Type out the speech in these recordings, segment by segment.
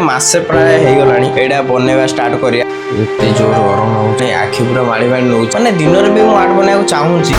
मासे प्राय हो गलानी एटा बनवा स्टार्ट करिया एते जोर गरम होउते आखि पूरा मारी मारी नौ माने दिन रे भी मु आर्ट बनाया चाहूची।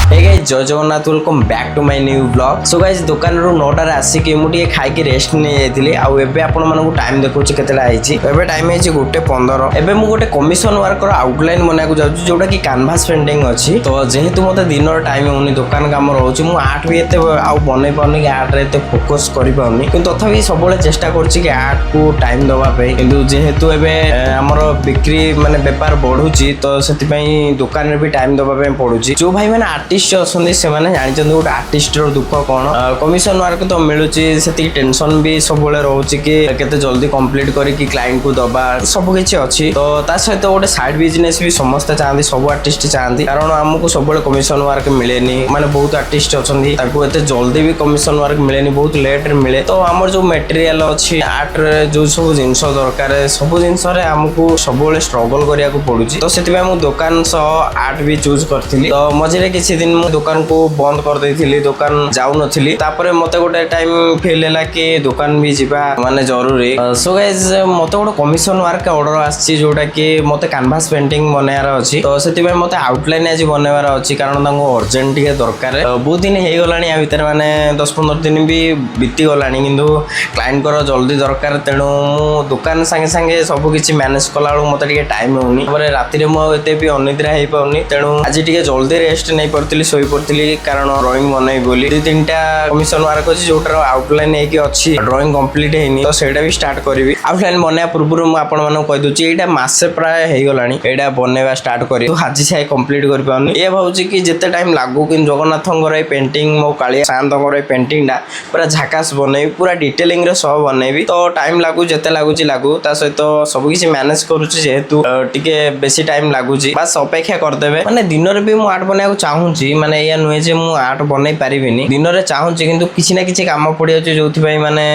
हे गाइस जय Jagannath welcome back to my new blog. So guys दुकान रो 9टा रे आसी मु टिके खाई के रेस्ट नै जाइतिली आ एबे आपण मानको टाइम देखौची केतेला आइची एबे टाइम आइची 1:15 एबे मु गोटे कमिशन वर्कर आउटलाइन बना को जाउची जोटा कि कैनवास पेंटिंग अछि। तो जेहेतु मते दिन रो टाइम होनी दुकान काम रहउची मु आर्ट भी एते आ बनै पाउनी कि आर्ट रे एते फोकस करि पाउनी किंतु तथापि सबले चेष्टा करछि कि आर्ट को टाइम दवा पे किंतु जेहेतु एबे हमर बिक्री माने व्यापार बढ़ुची तो सेति पई दुकान रे भी टाइम दवा पे पडुची। जो भाई माने आर्टिस्ट अच्छे से जानी गोटे आर्टिस्ट दुख कौन कमिशन वर्क तो मिलूँ से टेंशन भी सब रोचे कि केते जल्दी कंप्लीट करके क्लाइंट को दबा सबकि अच्छी। तो ता सहित गोटे साइड बिजनेस भी समस्ते चाहती सब आर्टिस्ट चाहती कारण आमको सब कमिशन वर्क मिले माने बहुत आर्टिस्ट अच्छा जल्दी भी कमिशन वर्क मिले बहुत लेट मिले। तो आम जो मटेरियल अच्छी आर्ट जो सब जिन दरकार सब जिनस आमको सब स्ट्रगल करा पड़ू। तो से दुकान सह आर्ट भी चूज करी। तो मझे किसी दिन दुकान को बंद कर देथिली दुकान जाऊ नथिली तापरे मते गोटे टाइम फील हैला कि दुकान भी जीवा माने जरूरी। सो गाइस मते गोटे कमिशन वर्क ऑर्डर आछि जोटा कि मते कैनवास पेंटिंग बनायार अछि। तो सेति में मते आउटलाइन आज बनावार अछि कारण तांको अर्जेंट के दरकार बहुत दिन हे गलानी आ भीतर माने 10-15 दिन भी बीती गलानी किंतु क्लाइंट को जल्दी दरकार तेणु मु दुकान संगे संगे सब किछि मैनेज कला मते टिके टाइम होनी राति रे मु एते भी अनिद्रा हे पाउनी तेणु आज टिके जल्दी रेस्ट नै पड़तिली सोई पड़ती कारण ड्रॉइंग बनई बोली 2-3टा कमिशन वर्क अच्छी जोटार आउटलाइन अच्छी ड्रॉइंग कंप्लीट है तो सेटा भी स्टार्ट करी। आउटलाइन बनवा पूर्व मुझे कही दूसरी यहाँ मसे प्राय हो गलानी यहाँ बनवा स्टार्ट करी तो आज से कंप्लीट कर पाऊनी ये भावुँ कि जिते टाइम लागू कि जगन्नाथ पेंटिंग मो कालिया शांत पेंटिंग टा पूरा झाकास बनई पूरा डिटेलिंग सह बनईबी तो टाइम लागू जिते लगुच लागू ता सहित सबकि मैनेज करुच्ची जेहेतु टिके बेसी टाइम लगुच बास अपेक्षा करदेवे माने दिन में भी मुझे आर्ट बनवा चाहूँगी माने या नुहे जे मु आर्ट बनई पारिबिनी दिन में चाहूँगी किंतु किसी ना किसी काम पड़ जाऊँ जो माने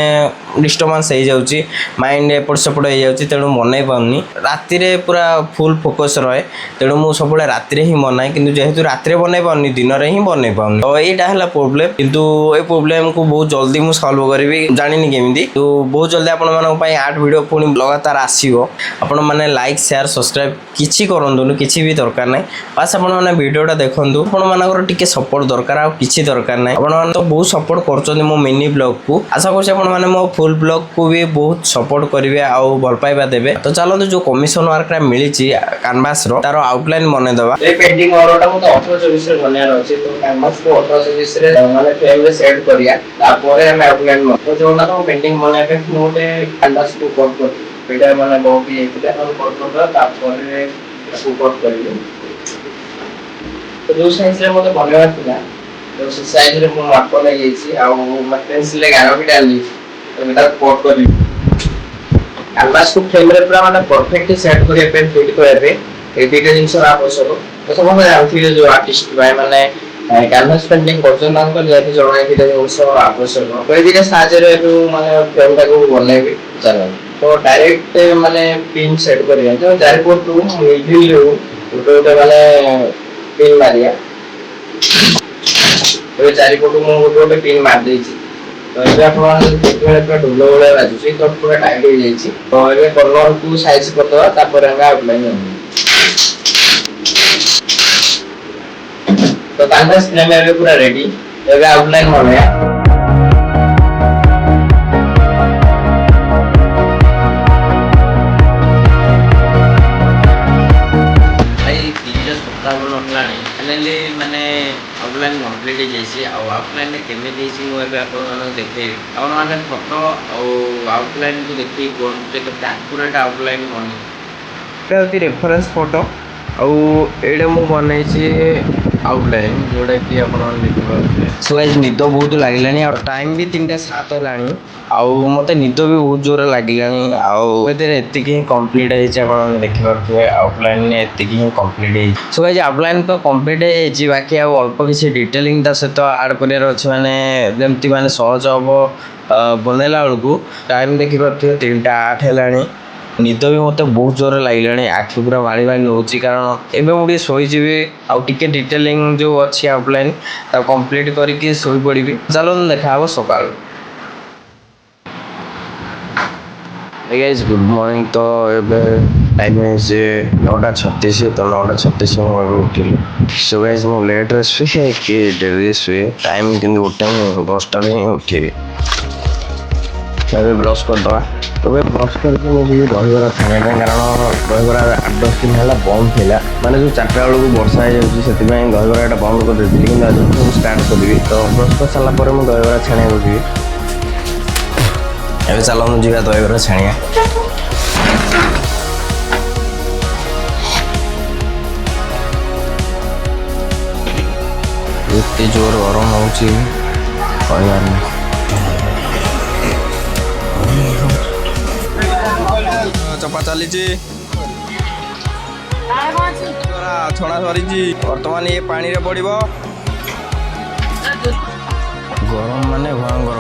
डिस्टर्बांस हो जाऊँगी माइंड एपट सेपट हो जाऊँगी तेणु बनई पाऊनी राति पूरा फुल फोकस रहे तेणु मुझे सब राति ही बनाए किंतु जेहेतु राति बनई पाऊनी दिन में ही बनई पाऊनी तो यहाँ है प्रोब्लेम किंतु ये प्रोब्लेम को बहुत जल्दी मुझे सल्व करी जानी केमी तो बहुत जल्दी आपण आर्ट वीडियो पुणी लगातार आसो आपण मैंने लाइक शेयर सब्सक्राइब किसी करूँ किसी भी दरकार ना बास आप वीडियोटा देखूँ आपण टिके सपोर्ट दरकार आ किसी दरकार ना आपण तो बहुत सपोर्ट कर मो मिनी ब्लॉग को आशा कर मो फुल ब्लॉग को भी बहुत सपोर्ट करेंगे आउ भल पाइबा देवे। तो चलो जो कमिशन वर्क मिली कैनवास रो तार आउटलाइन बनेदेवा पेंटिंग ऑर्डर टा मते 18-24 रे बनायार अछि तो कैनवास को 18-24 रे माने फ्रेम रे सेट करिया तापर हम आउटलाइन तो जोना तो पेंटिंग बना के मोटे कैनवास को कट कर पेडा माने बहुत ही एतले हम कट कर तापर को कट करियो तो जो साइज रे मते बनवार थिला तो से साइज रे मु माप लगे जाईछि आ पेंसिल ले गारो भी डाल दी तो मेटा कट कर कैनवास को फ्रेम रे पूरा माने परफेक्ट सेट करिया पे फिट करे पे ए दुईटा जिंस आवश्यक तो सब माने आउटफिट जो आर्टिस्ट भाई माने कैनवास पेंटिंग करछन तांको जेते जणाई दिले जिंस आवश्यक तो ए दुईटा साइज रे माने फ्रेम टा को बनाइबे चलो तो डायरेक्ट माने पिन सेट करिया जो चार को टू मिडिल रो उठोटे माने पिन मारिया तो चार को टू मो उठोटे पिन मार देछि तो ये आपण देखबे पूरा ढोल वाला बाजुची तो पूरा टाइट हो जाईछि तो ये कलर को साइज कर दवा तापर हम आउटलाइन तो कैनवास फ्रेम है पूरा रेडी तो आउटलाइन बनाया माने आउटलाइन कंप्लीट जाइए आउटलाइन केमी देखे आपने फोटो आउटलाइन को देखिए कौन आकुरेट आउटलाइन कौन रेफरेंस फोटो आड़े मुझे बनई आउटलाइन जोटा कि आप सो गाइस निद बहुत लगे और टाइम भी 3:07 है आउ मत निद भी बहुत जोर लगे आती ही कंप्लीट है देखिए आउटलाइन एति ही कंप्लीट सो गाइस आउटलाइन तो कंप्लीट है बाकी अल्प किसी डिटेलिंग सहित आड कर माने जमती माने सहज हम बनैला बेलू टाइम देखिए 3:08 है निद भी मत बहुत जोर लगे आखि पूरा मारी मारी नौ कारण एवं मुझे शोजी आउ टिके डिटेलिंग जो अच्छी आउटलाइन कंप्लीट करके शोई पड़ी चलो देखा सकाल Hey guys, good morning. तो ଏବେ ଟାଇମ୍ ହେଇଛି 9:36 ତ 9:36 ମୁଁ ଏବେ ଉଠିଲି। ସୋ ଗାଇସ୍ ମୁଁ ଲେଟ୍ରେ ଶୁଏ କି ଡେରିରେ ଶୁଏ ଟାଇମ୍ କିନ୍ତୁ ଗୋଟେ ମୁଁ 10ଟାରେ ହିଁ ଉଠିବି। ଏବେ ବ୍ରସ୍ କରିଦେବା। ଏବେ ବ୍ରସ୍ କରିକି ମୁଁ ଯିବି ଦହିବରା ଖାଇବା ପାଇଁ କାରଣ ଦହିବରା 8-10 ଦିନ ହେଲା ବନ୍ଦ ଥିଲା। ମାନେ ଯେଉଁ 4ଟା ବେଳକୁ ବର୍ଷା ହେଇଯାଉଛି ସେଥିପାଇଁ ଦହିବରାଟା ବନ୍ଦ କରିଦେଇଥିଲି କିନ୍ତୁ ଆଜି ମୁଁ ଷ୍ଟାର୍ଟ କରିବି। ତ ବ୍ରସ୍ କରିସାରିଲା ପରେ ମୁଁ ଦହିବରା ଛାଣିବାକୁ ଯିବି। ଏବେ ଚାଲନ୍ତୁ ଯିବା ଦହିବରା ଛାଣିବା। ଏତେ ଜୋର ଗରମ ହେଉଛି କହିବାର ନାହିଁ। ଚପା ଚାଲିଛି ଛଣା ସରିଛି ବର୍ତ୍ତମାନ ଇଏ ପାଣିରେ ପଡ଼ିବ। ଗରମ ମାନେ ଭୟଙ୍କର।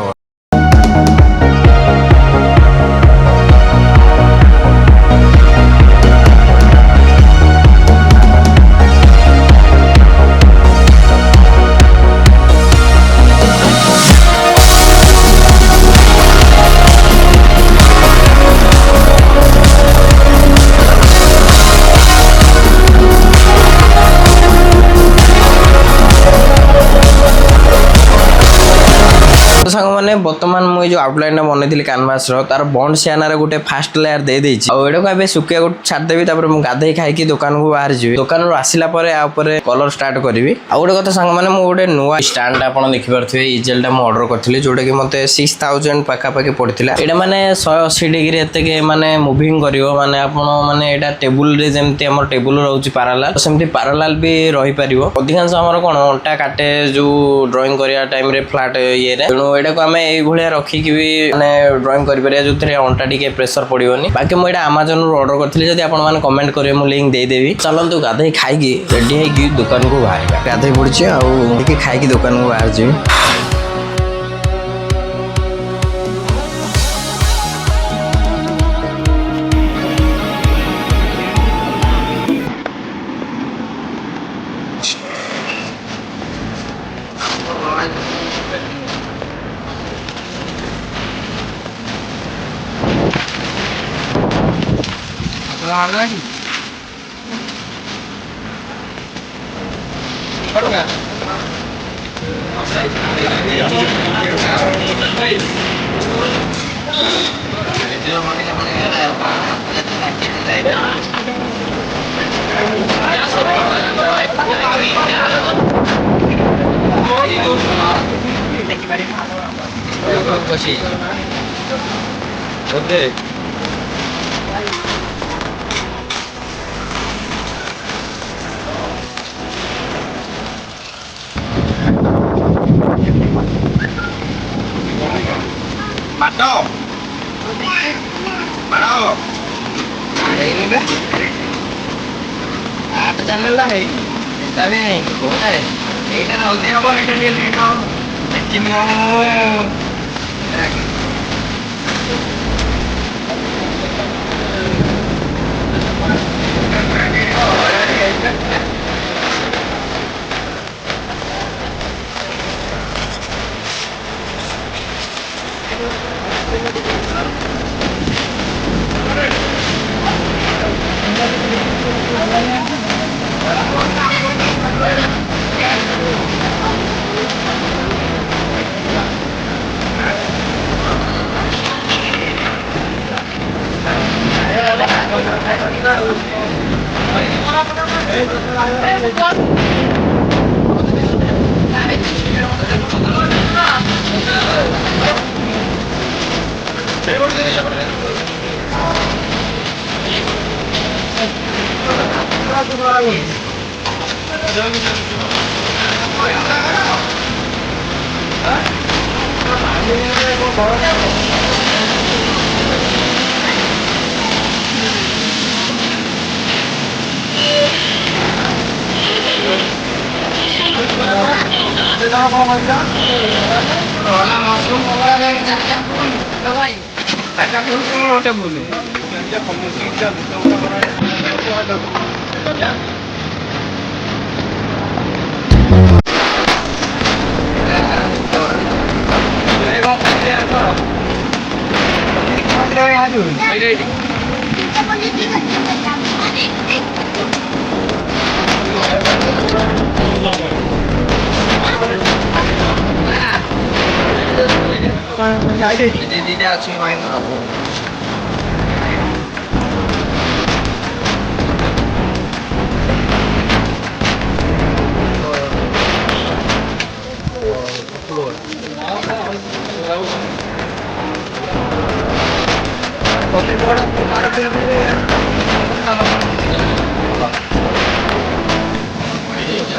ସାଙ୍ଗମାନେ ବର୍ତ୍ତମାନ ମୁଁ ଏଇ ଯୋଉ ଆଉଟଲାଇନଟା ବନେଇଥିଲି କ୍ୟାନଭାସର ତାର ବଣ୍ଡ ସିଆନାରେ ଗୋଟେ ଫାଷ୍ଟ ଲେୟାର ଦେଇଦେଇଛି। ଆଉ ଏଟାକୁ ଏବେ ଶୁଖିବାକୁ ଛାଡ଼ିଦେବି। ତାପରେ ମୁଁ ଗାଧେଇ ଖାଇକି ଦୋକାନକୁ ବାହାରିଯିବି। ଦୋକାନରୁ ଆସିଲା ପରେ ଆ ଉପରେ କଲର ଷ୍ଟାର୍ଟ କରିବି। ଆଉ ଗୋଟେ କଥା ସାଙ୍ଗମାନେ ମୁଁ ଗୋଟେ ନୂଆ ଷ୍ଟାଣ୍ଡଟା ଆପଣ ଦେଖିପାରୁଥିବେ ଇଜେଲଟା ମୁଁ ଅର୍ଡର କରିଥିଲି ଯୋଉଟାକି ମତେ 6000 ପାଖାପାଖି ପଡ଼ିଥିଲା। ଏଇଟା ମାନେ 180 ଡିଗ୍ରୀ ଏତେକେ ମାନେ ମୁଭିଂ କରିବ। ମାନେ ଆପଣ ମାନେ ଏଇଟା ଟେବୁଲରେ ଯେମିତି ଆମର ଟେବୁଲ ରହୁଛି ପାରାଲାଲ ସେମିତି ପାରାଲାଲ ବି ରହିପାରିବ। ଅଧିକାଂଶ ଆମର କଣ ଅଣ୍ଟା କାଟେ ଯୋଉ ଡ୍ରଇଂ କରିବା ଟାଇମରେ ଫ୍ଲାଟ ଇଏରେ, ତେଣୁ ଏଇଟାକୁ ଆମେ ଏଇଭଳିଆ ରଖିକି ବି ମାନେ ଡ୍ରଇଂ କରିପାରିବା ଯୋଉଥିରେ ଅଣ୍ଟା ଟିକେ ପ୍ରେସର ପଡ଼ିବନି। ବାକି ମୁଁ ଏଇଟା ଆମାଜନରୁ ଅର୍ଡର କରିଥିଲି। ଯଦି ଆପଣମାନେ କମେଣ୍ଟ କରିବେ ମୁଁ ଲିଙ୍କ ଦେଇଦେବି। ଚାଲନ୍ତୁ ଗାଧେଇ ଖାଇକି ରେଡି ହେଇକି ଦୋକାନକୁ ବାହାରିବା। ଗାଧେଇ ପଡ଼ିଛି ଆଉ ଟିକେ ଖାଇକି ଦୋକାନକୁ ବାହାରିଯିବି।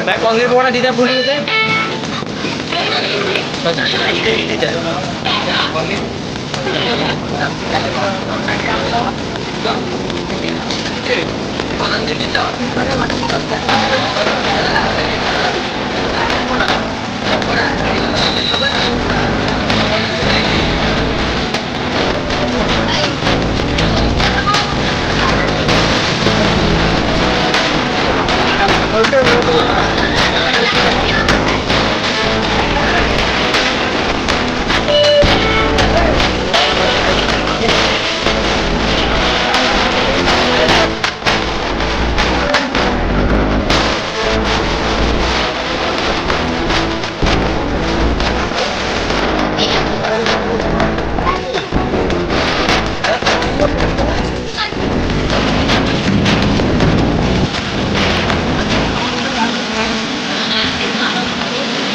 मैं कांग्रेस वाला दीदा भूल गए थे